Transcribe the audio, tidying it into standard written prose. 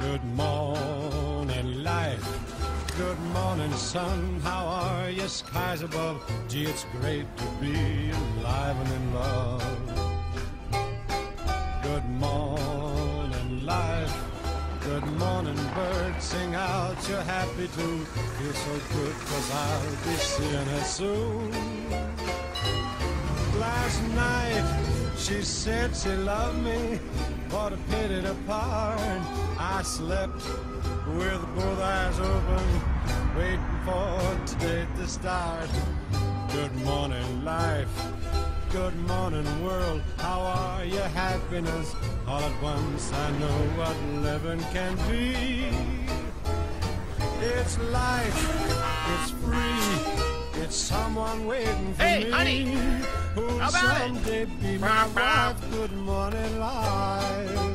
Good morning, life. Good morning, sun. How are you? Skies above. Gee, it's great to be alive and in love. Good morning, life. Good morning, bird. Sing out, you're happy too. Feel so good, 'cause I'll be seeing her soon. Last night, she said she loved me. What a pity to part. I slept with both eyes open, waiting for today to start. Good morning, life. Good morning, world. How are you? Happiness. All at once I know what living can be. It's life. It's free. It's someone waiting for me. Hey, honey. Who'll How about it? someday be my wife. Good morning, life.